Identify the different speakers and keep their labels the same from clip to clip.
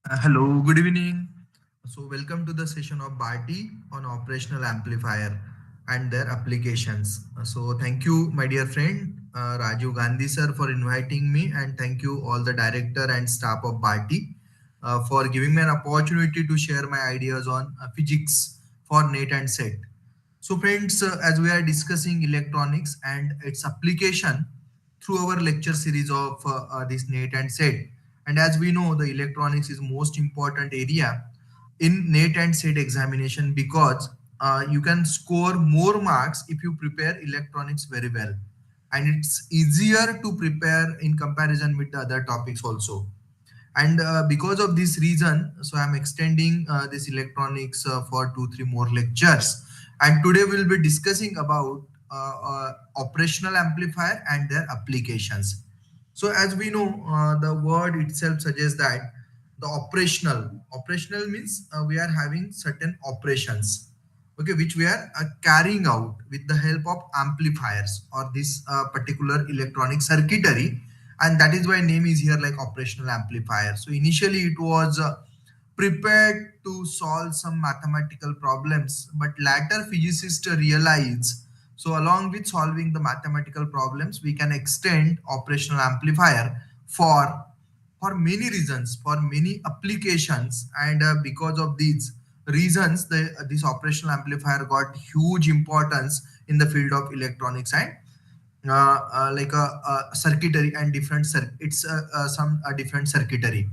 Speaker 1: Hello, good evening. So, welcome to the session of BARTI on operational amplifier and their applications. So, thank you, my dear friend Rajiv Gandhi sir, for inviting me, and thank you all the director and staff of BARTI for giving me an opportunity to share my ideas on physics for NET and SET. So, friends, as we are discussing electronics and its application through our lecture series of this NET and SET, and as we know, the electronics is most important area in NET and SET examination because you can score more marks if you prepare electronics very well, and it's easier to prepare in comparison with the other topics also. And because of this reason, so I'm extending this electronics for 2 3 more lectures, and today we'll be discussing about operational amplifier and their applications. So as we know, the word itself suggests that the operational means we are having certain operations, okay, which we are carrying out with the help of amplifiers or this particular electronic circuitry, and that is why name is here like operational amplifier. So initially it was prepared to solve some mathematical problems, but later physicists realized, so along with solving the mathematical problems we can extend operational amplifier for many reasons, for many applications, and because of these reasons this operational amplifier got huge importance in the field of electronics and like a circuitry and different it's some different circuitry.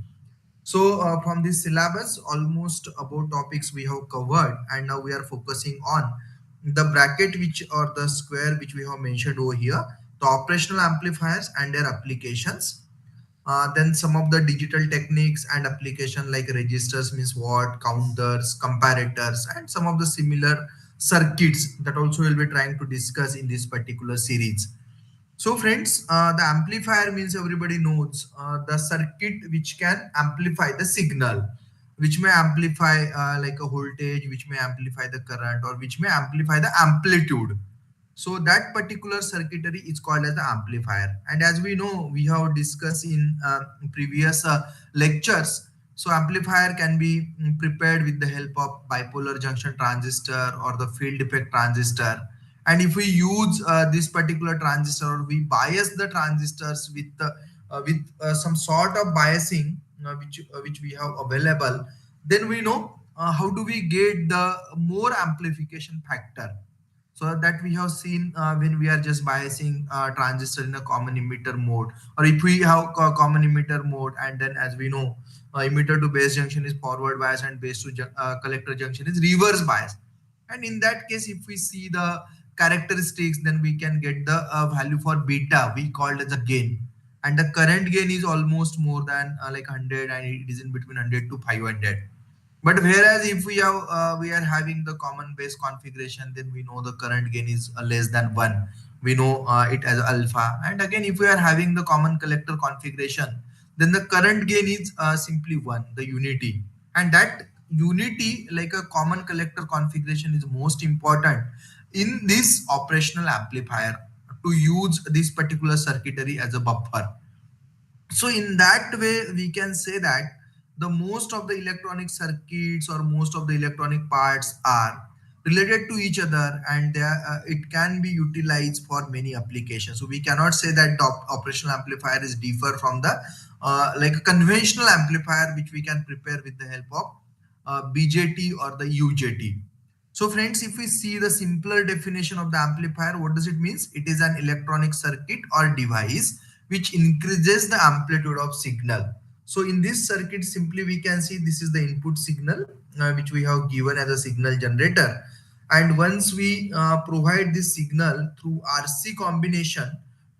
Speaker 1: So from this syllabus almost about topics we have covered, and now we are focusing on the bracket which or the square which we have mentioned over here, the operational amplifiers and their applications. Then some of the digital techniques and application like registers means what, counters, comparators, and some of the similar circuits that also we'll be trying to discuss in this particular series. So, friends, the amplifier means everybody knows the circuit which can amplify the signal, which may amplify like a voltage, which may amplify the current, or which may amplify the amplitude. So that particular circuitry is called as the amplifier. And as we know, we have discussed in previous lectures. So amplifier can be prepared with the help of bipolar junction transistor or the field effect transistor. And if we use this particular transistor, or we bias the transistors with some sort of biasing which we have available, then we know how do we get the more amplification factor. So that we have seen when we are just biasing transistor in a common emitter mode, or if we have a common emitter mode, and then as we know, emitter to base junction is forward bias and base to collector junction is reverse bias. And in that case, if we see the characteristics, then we can get the value for beta we called as a gain, and the current gain is almost more than like 100, and it is in between 100 to 500. But whereas if we are having the common base configuration, then we know the current gain is less than one. We know it as alpha. And again, if we are having the common collector configuration, then the current gain is simply one, the unity. And that unity, like a common collector configuration, is most important in this operational amplifier to use this particular circuitry as a buffer. So in that way we can say that the most of the electronic circuits or most of the electronic parts are related to each other, and it can be utilized for many applications. So we cannot say that the operational amplifier is differ from the like a conventional amplifier which we can prepare with the help of BJT or the UJT. So friends, if we see the simpler definition of the amplifier, what does it means? It is an electronic circuit or device which increases the amplitude of signal. So in this circuit, simply we can see this is the input signal which we have given as a signal generator. And once we provide this signal through RC combination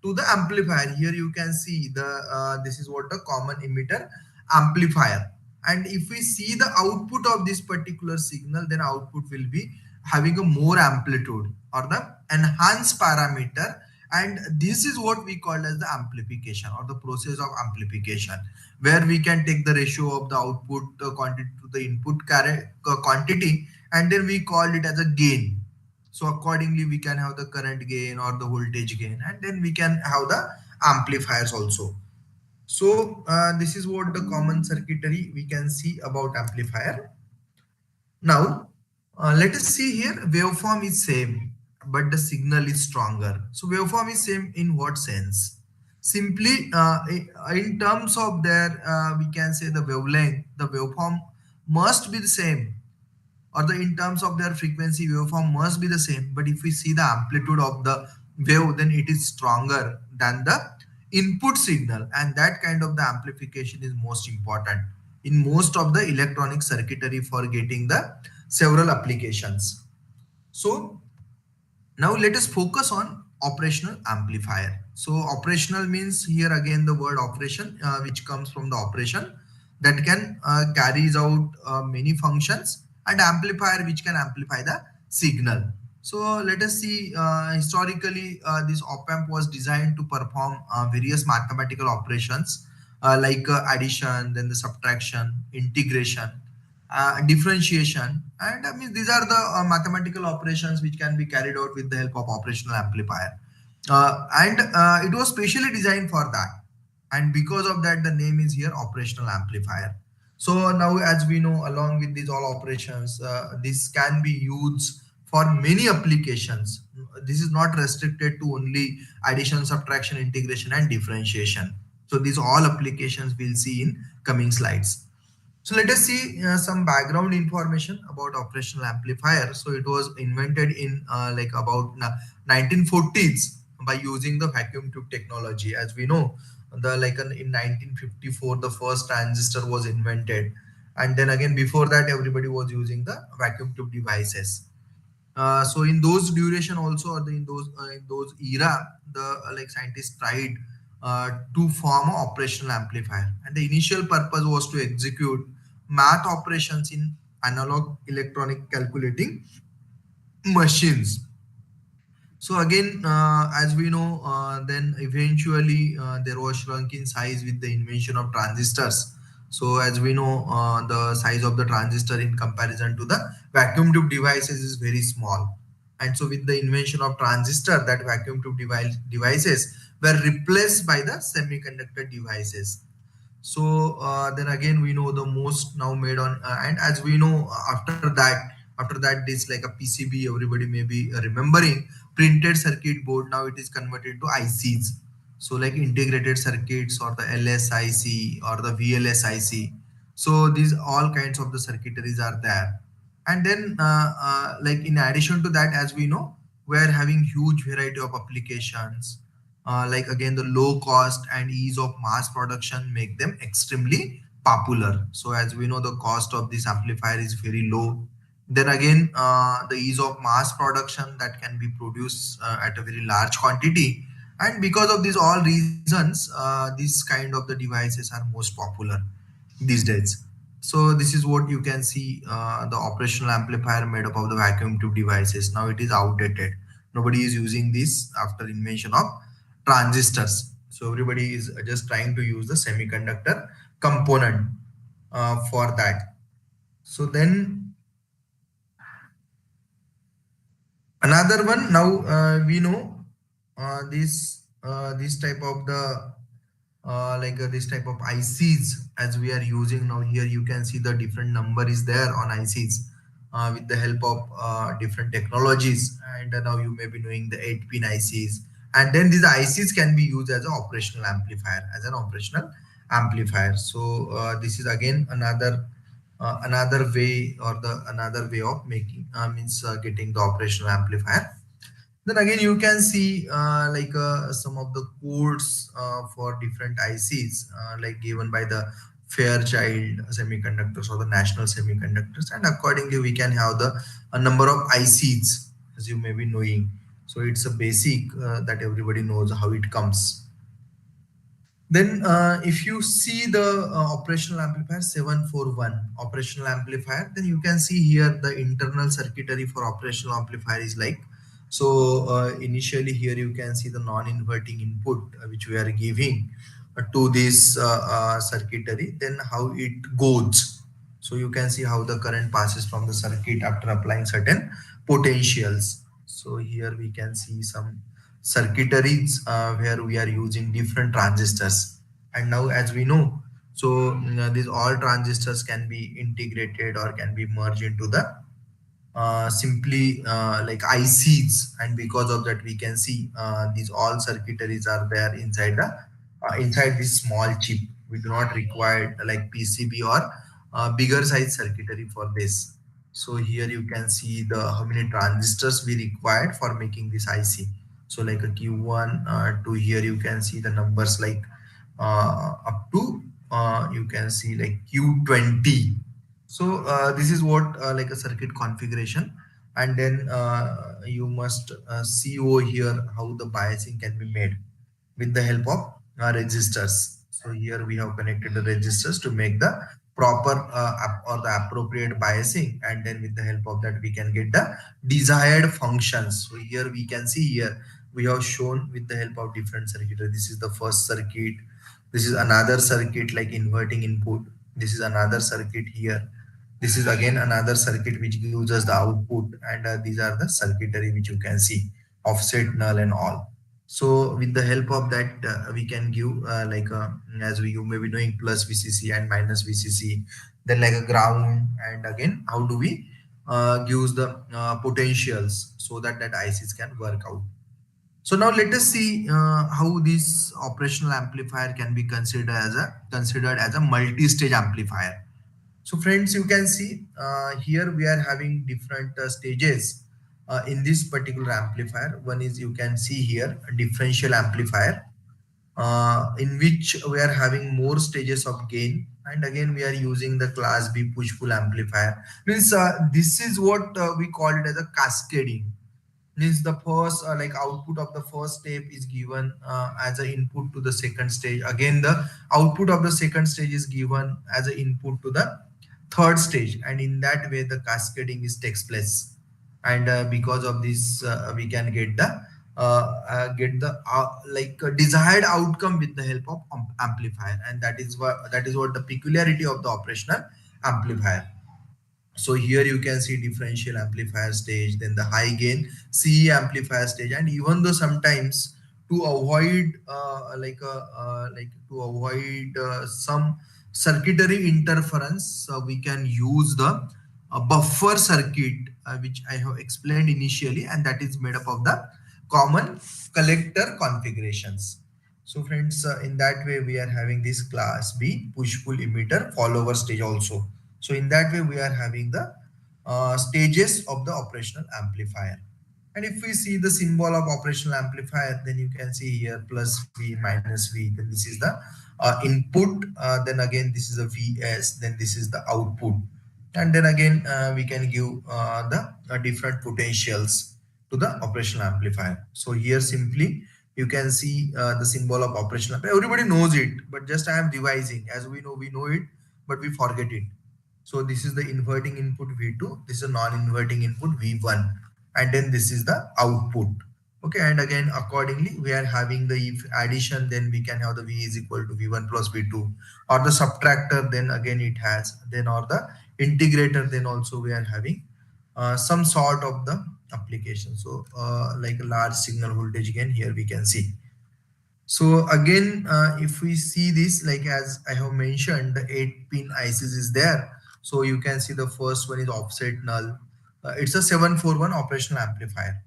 Speaker 1: to the amplifier, here you can see the this is what the common emitter amplifier. And if we see the output of this particular signal, then output will be having a more amplitude or the enhanced parameter, and this is what we call as the amplification or the process of amplification, where we can take the ratio of the output quantity to the input quantity, and then we call it as a gain. So accordingly we can have the current gain or the voltage gain, and then we can have the amplifiers also. So this is what the common circuitry we can see about amplifier. Now, let us see here, waveform is same, but the signal is stronger. So waveform is same in what sense? Simply, in terms of their, we can say the wavelength, the waveform must be the same, or the in terms of their frequency, waveform must be the same. But if we see the amplitude of the wave, then it is stronger than the input signal, and that kind of the amplification is most important in most of the electronic circuitry for getting the several applications. So now let us focus on operational amplifier. So operational means here again the word operation, which comes from the operation that can carries out many functions, and amplifier which can amplify the signal. So let us see, historically this op amp was designed to perform various mathematical operations like addition, then the subtraction, integration, differentiation, and I mean these are the mathematical operations which can be carried out with the help of operational amplifier, and it was specially designed for that, and because of that the name is here operational amplifier. So now as we know, along with these all operations, this can be used for many applications. This is not restricted to only addition, subtraction, integration, and differentiation. So these all applications we'll see in coming slides. So let us see some background information about operational amplifier. So it was invented in like about 1940s by using the vacuum tube technology. As we know, the in 1954 the first transistor was invented, and then again before that everybody was using the vacuum tube devices. So in those duration also, or in those era, the scientists tried to form an operational amplifier, and the initial purpose was to execute math operations in analog electronic calculating machines. So again, as we know, then eventually there was shrunk in size with the invention of transistors. So as we know, the size of the transistor in comparison to the vacuum tube devices is very small. And so with the invention of transistor, that vacuum tube devices were replaced by the semiconductor devices. So then again we know the most now made on, and as we know, after that this like a PCB, everybody may be remembering printed circuit board. Now it is converted to ICs, so like integrated circuits, or the LSIC or the VLSIC. So these all kinds of the circuitries are there. And then in addition to that, as we know, we are having huge variety of applications, like again the low cost and ease of mass production make them extremely popular. So as we know, the cost of this amplifier is very low. Then again, the ease of mass production that can be produced at a very large quantity, and because of these all reasons, these kind of the devices are most popular these days. So this is what you can see, the operational amplifier made up of the vacuum tube devices. Now it is outdated. Nobody is using this after invention of transistors. So everybody is just trying to use the semiconductor component for that. So then another one, now we know this type of the this type of ICs as we are using now. Here you can see the different number is there on ICs with the help of different technologies, and now you may be knowing the 8-pin ICs, and then these ICs can be used as an operational amplifier, So this is again another way, or the another way of making means getting the operational amplifier. Then again, you can see some of the codes for different ICs, like given by the Fairchild Semiconductors or the National Semiconductors, and accordingly we can have the a number of ICs, as you may be knowing. So it's a basic that everybody knows how it comes. Then, if you see the operational amplifier 741 operational amplifier, then you can see here the internal circuitry for operational amplifier is like so. Initially, here you can see the non-inverting input which we are giving to this circuitry. Then how it goes. So you can see how the current passes from the circuit after applying certain potentials. So here we can see circuitaries where we are using different transistors. And now, as we know, so these all transistors can be integrated or can be merged into the simply like ICs, and because of that we can see these all circuitaries are there inside the inside this small chip. We do not require like PCB or bigger size circuitry for this. So here you can see the how many transistors we required for making this IC. So like a Q1 to here you can see the numbers like up to you can see like Q20. So this is what like a circuit configuration, and then you must see over here how the biasing can be made with the help of resistors. So here we have connected the resistors to make the proper or the appropriate biasing, and then with the help of that we can get the desired functions. So here we can see here we have shown with the help of different circuitry. This is the first circuit. This is another circuit like inverting input. This is another circuit here. This is again another circuit which gives us the output, and these are the circuitry which you can see, offset, null, and all. So with the help of that, we can give like as we you may be knowing plus VCC and minus VCC, then like a ground, and again how do we use the potentials so that that ICs can work out. So now let us see how this operational amplifier can be considered as a multi-stage amplifier. So friends, you can see here we are having different stages in this particular amplifier. One is you can see here a differential amplifier in which we are having more stages of gain, and again we are using the class B push-pull amplifier. Means this is what we call it as a cascading. Means the first like output of the first step is given as an input to the second stage. Again the output of the second stage is given as an input to the third stage, and in that way the cascading is takes place. And because of this we can get the like desired outcome with the help of amplifier, and that is what the peculiarity of the operational amplifier. So here you can see differential amplifier stage, then the high gain CE amplifier stage, and even though sometimes to avoid like to avoid some circuitry interference, we can use the buffer circuit which I have explained initially, and that is made up of the common collector configurations. So friends, in that way we are having this class B push-pull emitter follower stage also. So in that way, we are having the stages of the operational amplifier. And if we see the symbol of operational amplifier, then you can see here plus V minus V. Then this is the input. Then again, this is a VS. Then this is the output. And then again, we can give the different potentials to the operational amplifier. So here simply you can see the symbol of operational amplifier. Everybody knows it, but just I am revising. As we know it, but we forget it. So this is the inverting input V2, this is a non-inverting input V1, and then this is the output. Okay, and again accordingly we are having the if addition, then we can have the V is equal to V1 plus V2, or the subtractor, then again it has, then or the integrator, then also we are having some sort of the application. So like a large signal voltage gain here we can see. So again, if we see this, like as I have mentioned, the 8-pin ICs is there. So you can see the first one is offset null. It's a 741 operational amplifier.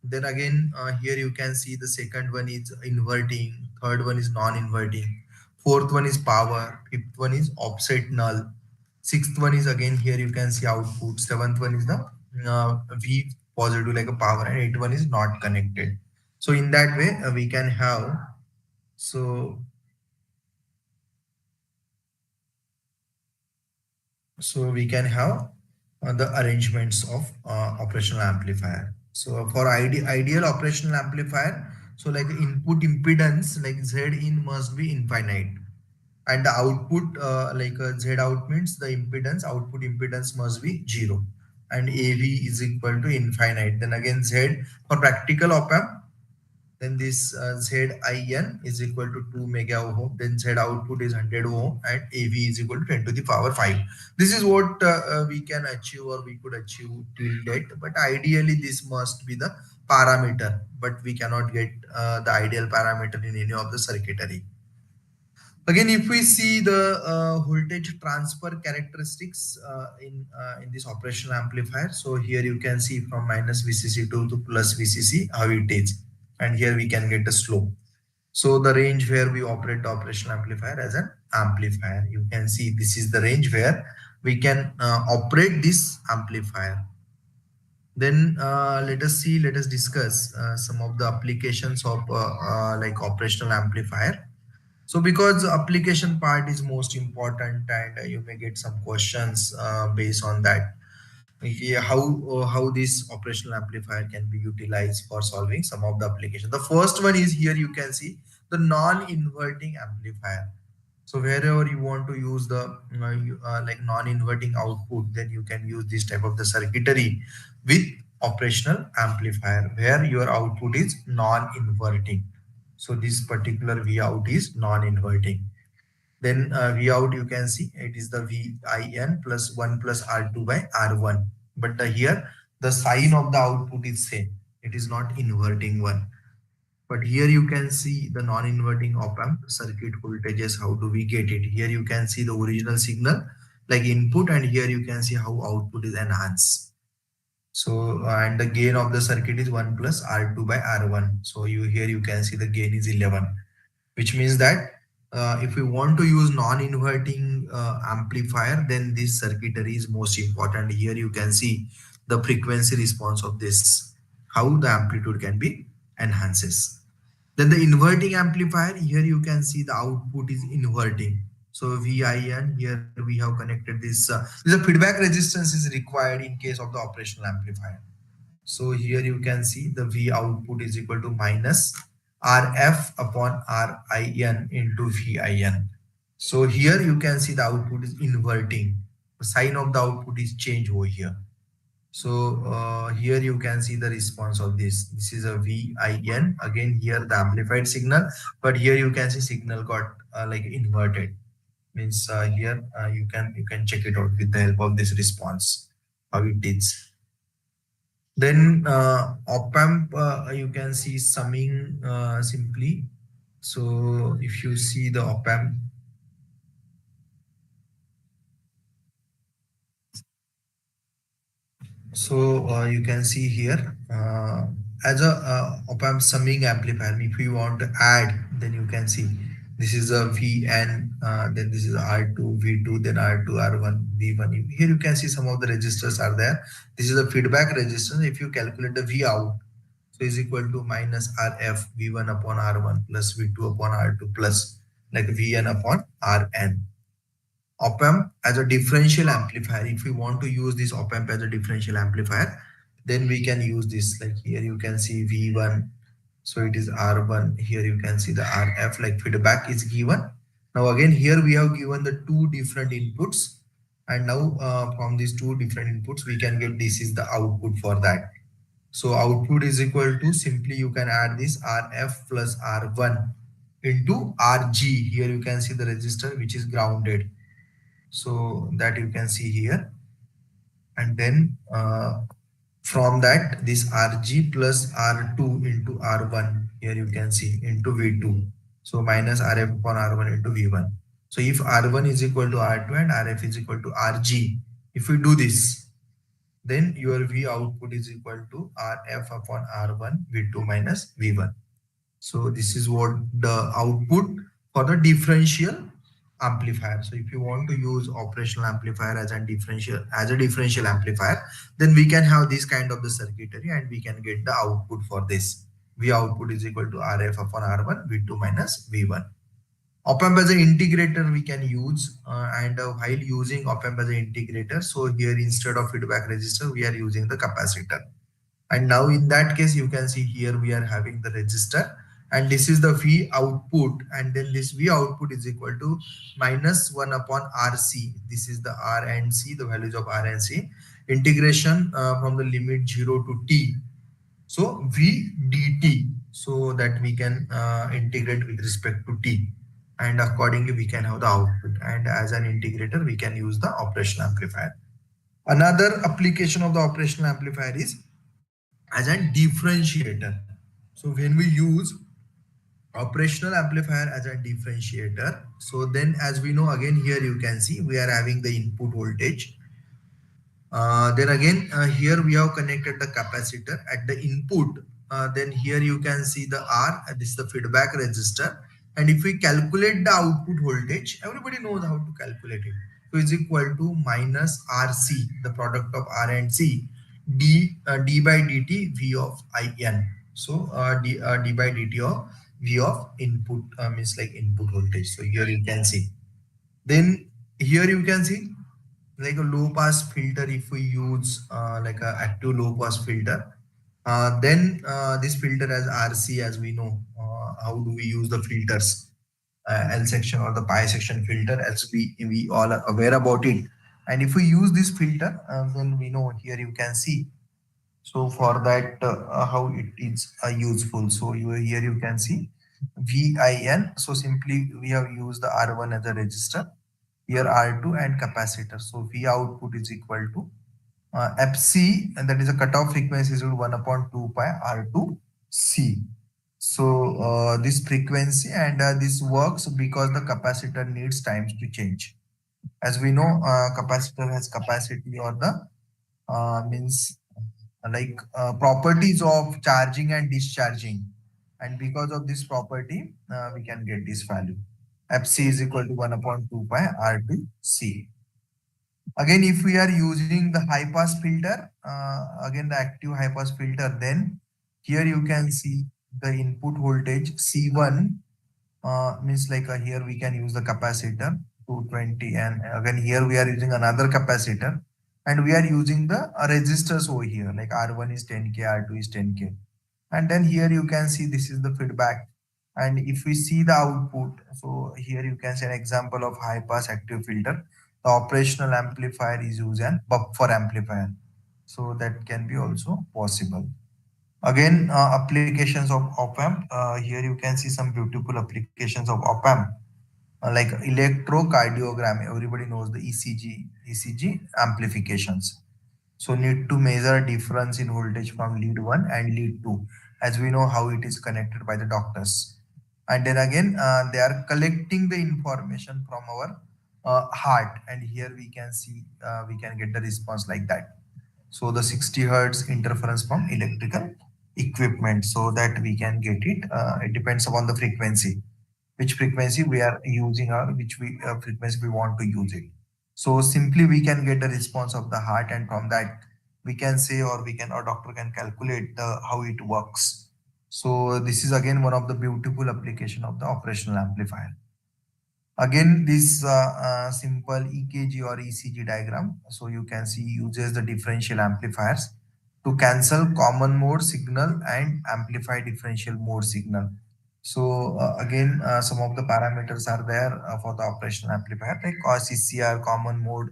Speaker 1: Then again, here you can see the second one is inverting, third one is non-inverting, fourth one is power, fifth one is offset null, sixth one is again here you can see output, seventh one is the V positive like a power, and eighth one is not connected. So in that way, we can have so so we can have the arrangements of operational amplifier. So for ideal operational amplifier, so like input impedance like Z in must be infinite, and the output like Z out means the impedance output impedance must be zero, and AV is equal to infinite. Then again Z for practical op amp, Then this Zin is equal to 2 mega ohm. Then Z output is 100 ohm and AV is equal to 10 to the power 5. This is what we can achieve or we could achieve till date. But ideally, this must be the parameter. But we cannot get the ideal parameter in any of the circuitry. Again, if we see the voltage transfer characteristics in this operational amplifier, so here you can see from minus VCC2 to plus VCC how it is, and here we can get a slope. So the range where we operate the operational amplifier as an amplifier, you can see this is the range where we can operate this amplifier. Then let us discuss some of the applications of like operational amplifier. So because the application part is most important and you may get some questions based on that. Yeah, how this operational amplifier can be utilized for solving some of the application. The first one is here you can see the non-inverting amplifier. So wherever you want to use the like non-inverting output, then you can use this type of the circuitry with operational amplifier where your output is non-inverting. So this particular V out is non-inverting. Then V out you can see it is the VIN plus 1 plus R2 by R1. But here the sign of the output is same. It is not inverting one. But here you can see the non-inverting op-amp circuit voltages. How do we get it? Here you can see the original signal like input, and here you can see how output is enhanced. So and the gain of the circuit is 1 plus R2 by R1. So here you can see the gain is 11, which means that if we want to use non-inverting amplifier, then this circuitry is most important. Here you can see the frequency response of this, how the amplitude can be enhances. Then the inverting amplifier, here you can see the output is inverting. So VIN, here we have connected this feedback resistance is required in case of the operational amplifier. So here you can see the V output is equal to minus RF upon RIN into VIN. So here you can see the output is inverting. The sign of the output is changed over here. So here you can see the response of this. This is a VIN. Again, here the amplified signal, but here you can see signal got like inverted. Means here you can check it out with the help of this response how it is. Then op-amp you can see summing simply. So if you see the op-amp, so you can see here as a op-amp summing amplifier. If you want to add, then you can see this is a VN, then this is R2, V2, then R2, R1, V1. Here you can see some of the registers are there. This is a feedback resistance. If you calculate the V out, so is equal to minus RF V1 upon R1 plus V2 upon R2 plus like VN upon RN. Op-amp as a differential amplifier. If we want to use this op-amp as a differential amplifier, then we can use this. Like here you can see V1, so it is R1. Here you can see the RF, like feedback is given. Now again here we have given the two different inputs, and now from these two different inputs we can get this is the output for that. So output is equal to, simply you can add this RF plus R1 into RG. Here you can see the resistor which is grounded. So that you can see here. And then from that this RG plus R2 into R1, here you can see into V2. So minus RF upon R1 into V1. So if R1 is equal to R2 and RF is equal to RG, if we do this, then your V output is equal to RF upon R1 V2 minus V1. So this is what the output for the differential amplifier. So if you want to use operational amplifier as a differential amplifier, then we can have this kind of the circuitry and we can get the output for this. V output is equal to RF upon R1 V2 minus V1. Op-amp as an integrator we can use and while using op-amp as an integrator, so here instead of feedback resistor we are using the capacitor. And now in that case you can see here we are having the resistor, and this is the V output, and then this V output is equal to minus 1 upon RC. This is the R and C, the values of R and C. Integration from the limit 0 to T. So V dt. so that we can integrate with respect to T, and accordingly we can have the output. And as an integrator, we can use the operational amplifier. Another application of the operational amplifier is as a differentiator. So when we use operational amplifier as a differentiator, so then as we know, again here you can see we are having the input voltage. Then again, here we have connected the capacitor at the input. Then here you can see the R, this is the feedback resistor. And if we calculate the output voltage, everybody knows how to calculate it. So it's equal to minus RC, the product of R and C, D by dt V of IN. So D by dt of V of input means like input voltage. So here you can see. Then here you can see like a low pass filter. If we use like a active low pass filter, then this filter as RC, as we know, how do we use the filters, L section or the pi section filter, as we all are aware about it. And if we use this filter, then we know, here you can see. So for that, how it is useful. So here you can see VIN. So simply we have used the R1 as a resistor, here R2 and capacitor. So V output is equal to FC, and that is a cutoff frequency is 1 upon 2 pi R2 C. So this frequency, and this works because the capacitor needs times to change. As we know, capacitor has capacity, or the means like properties of charging and discharging, and because of this property we can get this value. Fc is equal to 1 upon 2 pi R2 C. Again, if we are using the high pass filter, again the active high pass filter, then here you can see the input voltage C1, means like here we can use the capacitor 220, and again here we are using another capacitor, and we are using the resistors over here, like R1 is 10k, R2 is 10k. And then here you can see this is the feedback. And if we see the output, so here you can see an example of high pass active filter. The operational amplifier is used an buffer amplifier, so that can be also possible. Again, applications of op-amp. Here you can see some beautiful applications of op-amp, like electrocardiogram. Everybody knows the ECG amplifications. So need to measure difference in voltage from lead 1 and lead 2, as we know how it is connected by the doctors. And then again, they are collecting the information from our heart, and here we can see we can get the response like that. So the 60 hertz interference from electrical equipment, so that we can get it. It depends upon the frequency, which frequency we are using, or which frequency we want to use it. So simply we can get the response of the heart, and from that we can say, or we can, or doctor can calculate the how it works. So this is again one of the beautiful application of the operational amplifier. Again, this simple EKG or ECG diagram. So you can see uses the differential amplifiers to cancel common mode signal and amplify differential mode signal. So again, some of the parameters are there for the operational amplifier, like CCR, common mode,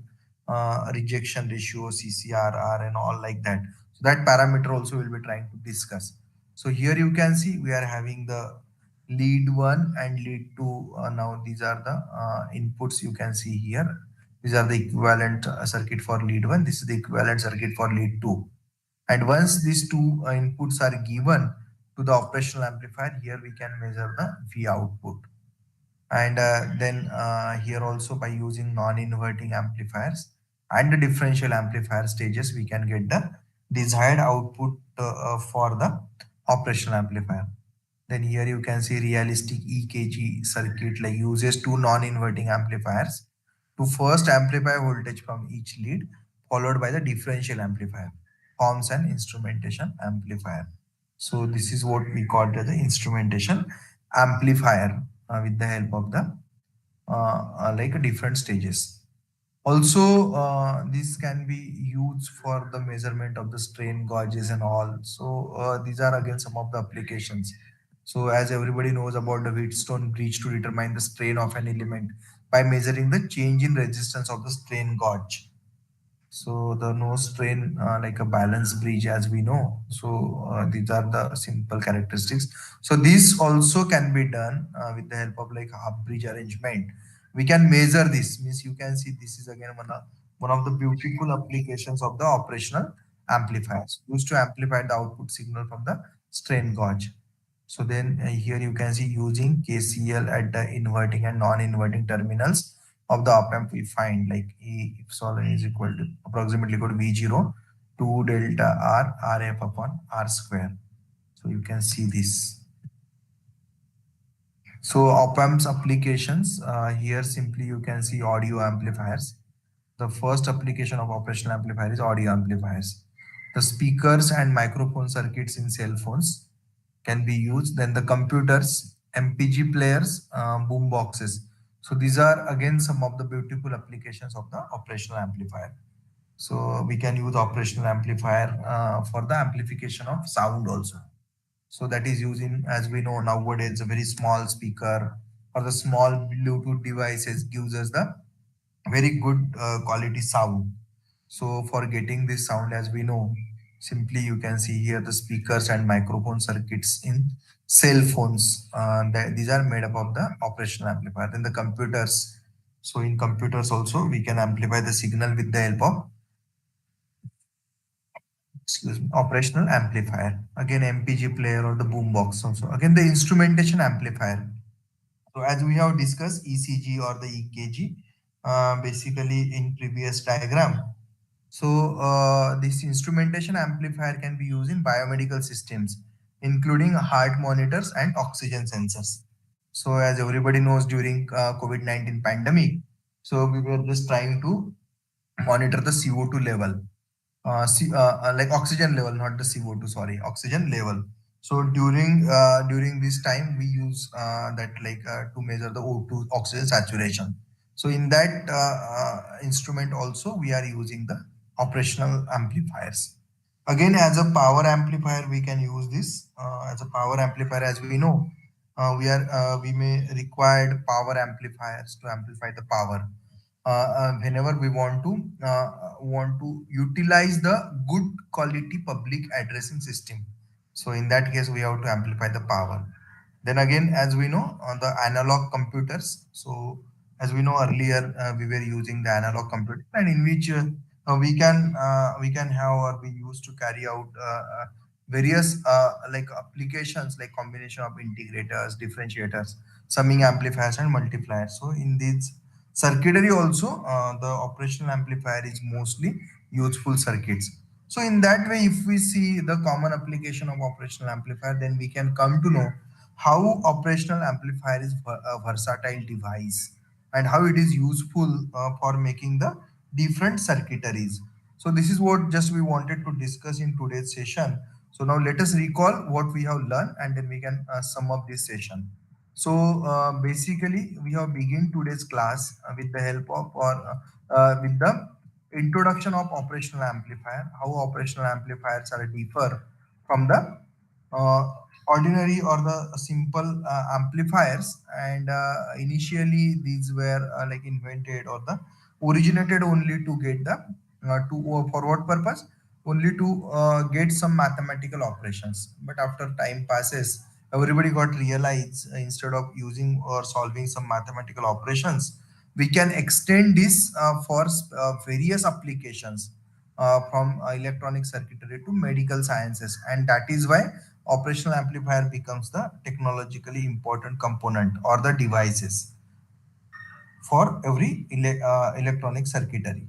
Speaker 1: rejection ratio, CCRR, and all like that. So that parameter also we'll be trying to discuss. So here you can see we are having the lead 1 and lead 2. Now these are the inputs you can see here. These are the equivalent circuit for lead 1. This is the equivalent circuit for lead 2. And once these two inputs are given to the operational amplifier, here we can measure the V output. And then here also, by using non-inverting amplifiers and the differential amplifier stages, we can get the desired output for the operational amplifier. Then here you can see realistic EKG circuit, like uses two non-inverting amplifiers to first amplify voltage from each lead, followed by the differential amplifier, forms an instrumentation amplifier. So this is what we call it as the instrumentation amplifier, with the help of the like different stages. Also, this can be used for the measurement of the strain gauges and all. So these are again some of the applications. So as everybody knows about the Wheatstone bridge, to determine the strain of an element by measuring the change in resistance of the strain gauge. So the no strain, like a balance bridge, as we know. So these are the simple characteristics. So this also can be done with the help of like half bridge arrangement. We can measure this. Means you can see this is again one of the beautiful applications of the operational amplifiers used to amplify the output signal from the strain gauge. So then here you can see using KCL at the inverting and non-inverting terminals of the op amp, we find like E epsilon is equal to approximately equal to V0 2 delta R RF upon R square. So you can see this. So op amps applications, here simply you can see audio amplifiers. The first application of operational amplifier is audio amplifiers. The speakers and microphone circuits in cell phones can be used. Then the computers, MPG players, boom boxes. So these are again some of the beautiful applications of the operational amplifier. So we can use operational amplifier for the amplification of sound also. So that is using, as we know nowadays, a very small speaker or the small Bluetooth devices gives us the very good quality sound. So for getting this sound, as we know, simply you can see here the speakers and microphone circuits in cell phones. These are made up of the operational amplifier. Then the computers. So in computers also we can amplify the signal with the help of, excuse me, operational amplifier. Again MPG player or the boombox also. Again the instrumentation amplifier. So as we have discussed ECG or the EKG, basically in previous diagram. So this instrumentation amplifier can be used in biomedical systems, including heart monitors and oxygen sensors. So as everybody knows, during COVID-19 pandemic, so we were just trying to monitor the CO2 level, like oxygen level, not the CO2, sorry, oxygen level. So during this time, we use that like to measure the O2 oxygen saturation. So in that instrument also, we are using the operational amplifiers. Again, as a power amplifier, we can use this as a power amplifier. As we know, we may require power amplifiers to amplify the power whenever we want to utilize the good quality public addressing system. So in that case, we have to amplify the power. Then again, as we know, on the analog computers. So as we know earlier, we were using the analog computer, and in which we can have or we used to carry out various like applications like combination of integrators, differentiators, summing amplifiers, and multipliers. So in these circuitry also, the operational amplifier is mostly useful circuits. So in that way, if we see the common application of operational amplifier, then we can come to know how operational amplifier is a versatile device and how it is useful for making the different circuitries. So this is what just we wanted to discuss in today's session. So now let us recall what we have learned and then we can sum up this session. So basically, we have begin today's class with the help of or with the introduction of operational amplifier, how operational amplifiers are differ from the uh, ordinary or the simple amplifiers. And initially, these were like invented or the originated only to get the for what purpose? Only to get some mathematical operations. But after time passes, everybody got realized instead of using or solving some mathematical operations, we can extend this for various applications from electronic circuitry to medical sciences, and that is why operational amplifier becomes the technologically important component or the devices for every electronic circuitry.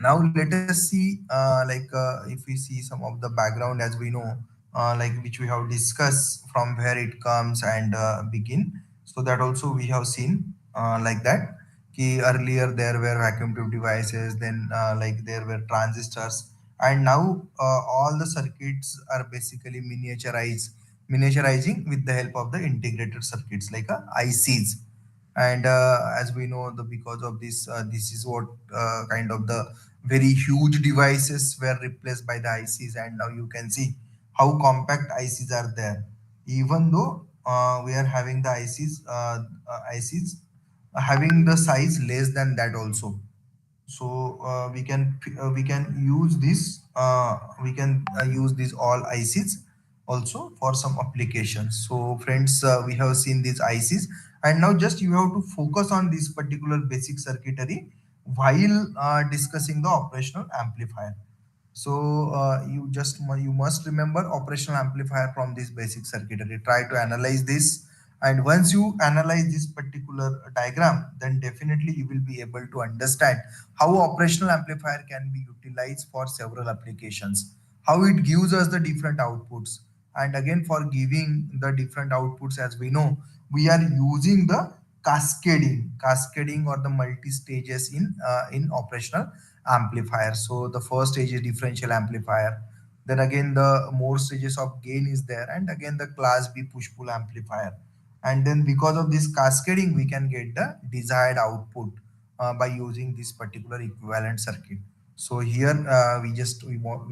Speaker 1: Now let us see if we see some of the background, as we know, like which we have discussed from where it comes and begin. So that also we have seen like that earlier there were vacuum tube devices, then like there were transistors, and now all the circuits are basically miniaturizing with the help of the integrated circuits like ICs. And as we know, the because of this, this is what kind of the very huge devices were replaced by the ICs, and now you can see how compact ICs are there. Even though we are having the ICs having the size less than that also. So we can use this use these all ICs also for some applications. So friends, we have seen these ICs, and now just you have to focus on this particular basic circuitry while discussing the operational amplifier. So you must remember operational amplifier from this basic circuitry. Try to analyze this, and once you analyze this particular diagram, then definitely you will be able to understand how operational amplifier can be utilized for several applications, how it gives us the different outputs, and again for giving the different outputs, as we know, we are using the cascading or the multi stages in operational amplifier. So the first stage is differential amplifier. Then again the more stages of gain is there, and again the class B push pull amplifier. And then because of this cascading, we can get the desired output by using this particular equivalent circuit. So here we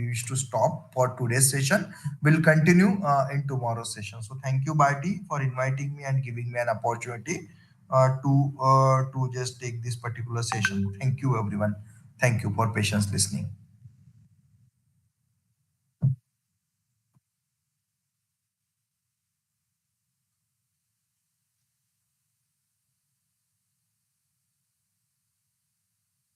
Speaker 1: wish to stop for today's session. We'll continue in tomorrow's session. So thank you, Bharti, for inviting me and giving me an opportunity to just take this particular session. Thank you, everyone. Thank you for patience listening.